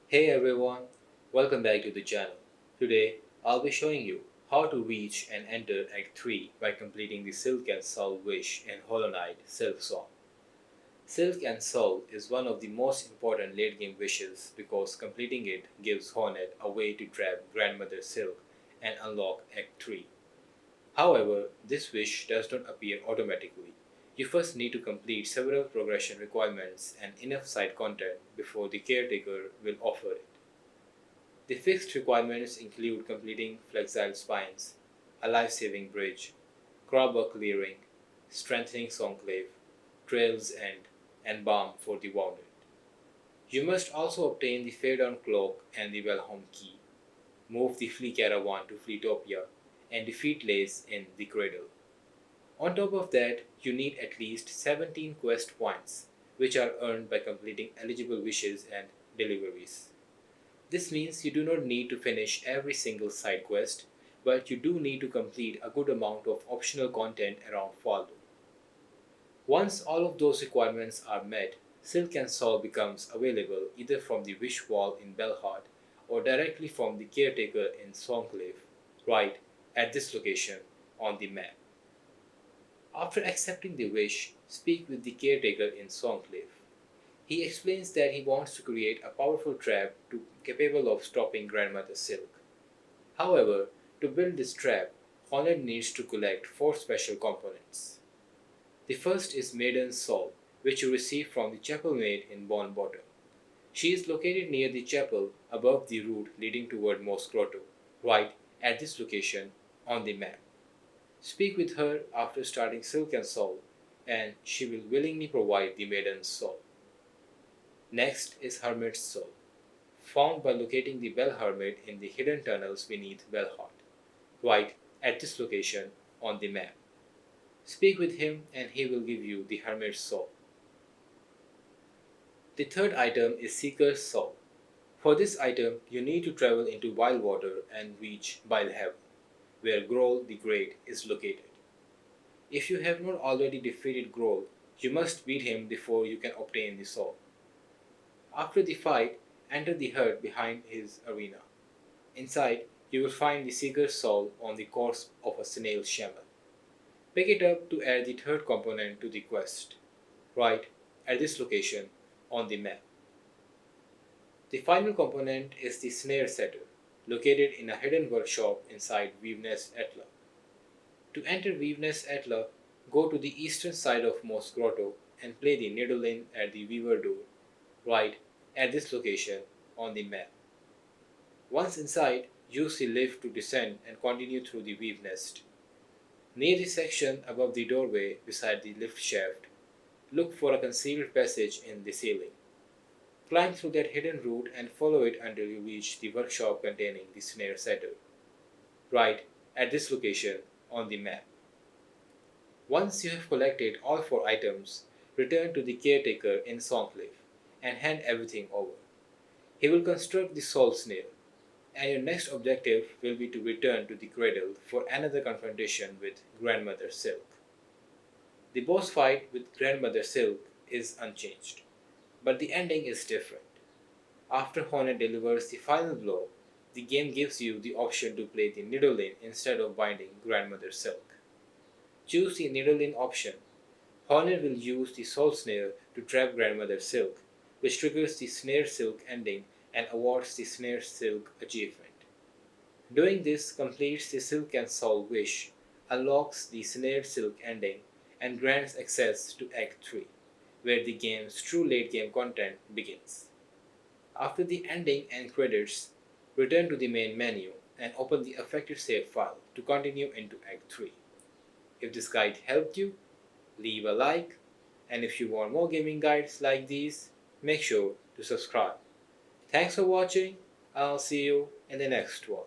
Hey everyone, welcome back to the channel. Today I'll be showing you how to reach and enter Act 3 by completing the Silk and Soul wish in Hollow Knight Silksong. Silk and Soul is one of the most important late game wishes because completing it gives Hornet a way to trap Grandmother Silk and unlock Act 3. However, this wish does not appear automatically. You first need to complete several progression requirements and enough side content before the Caretaker will offer it. The fixed requirements include completing flexile spines, a life-saving bridge, crowbar clearing, strengthening Songclave, Trail's End, and balm for the wounded. You must also obtain the Fairdown Cloak and the Wellhome Key, move the Flea Caravan to Fleetopia, and defeat Lace in the Cradle. On top of that, you need at least 17 quest points, which are earned by completing eligible wishes and deliveries. This means you do not need to finish every single side quest, but you do need to complete a good amount of optional content around Pharloom. Once all of those requirements are met, Silk and Soul becomes available either from the Wish Wall in Belhart or directly from the Caretaker in Songclave, right at this location on the map. After accepting the wish, speak with the Caretaker in Songclave. He explains that he wants to create a powerful trap capable of stopping Grandmother Silk. However, to build this trap, Hornet needs to collect 4 special components. The first is Maiden's Soul, which you receive from the chapel maid in Bon Bottom. She is located near the chapel above the route leading toward Mos Grotto, right at this location on the map. Speak with her after starting Silk and Soul, and she will willingly provide the Maiden's Soul. Next is Hermit's Soul, found by locating the Bell Hermit in the hidden tunnels beneath Belhart, right at this location on the map. Speak with him and he will give you the Hermit's Soul. The third item is Seeker's Soul. For this item, you need to travel into Wild-Water and reach Heaven, where Grohl the Great is located. If you have not already defeated Grohl, you must beat him before you can obtain the soul. After the fight, enter the hut behind his arena. Inside, you will find the Seeker's Soul on the corpse of a snail shaman. Pick it up to add the third component to the quest, right at this location on the map. The final component is the Snare setter, located in a hidden workshop inside Weaveness Etla. To enter Weaveness Etla, go to the eastern side of Mos Grotto and play the Nidolin at the Weaver door, right at this location on the map. Once inside, use the lift to descend and continue through the Weave Nest. Near the section above the doorway beside the lift shaft, look for a concealed passage in the ceiling. Climb through that hidden route and follow it until you reach the workshop containing the Snare setter, right at this location on the map. Once you have collected all 4 items, return to the Caretaker in Songclave and hand everything over. He will construct the Soul Snare, and your next objective will be to return to the Cradle for another confrontation with Grandmother Silk. The boss fight with Grandmother Silk is unchanged, but the ending is different. After Hornet delivers the final blow, the game gives you the option to play the Nidolin instead of binding Grandmother Silk. Choose the Nidolin option. Hornet will use the Soul Snare to trap Grandmother Silk, which triggers the Snare Silk ending and awards the Snare Silk achievement. Doing this completes the Silk and Soul wish, unlocks the Snare Silk ending, and grants access to Act 3, where the game's true late game content begins. After the ending and credits, return to the main menu and open the affected save file to continue into Act 3. If this guide helped you, leave a like, and if you want more gaming guides like these, make sure to subscribe. Thanks for watching, I'll see you in the next one.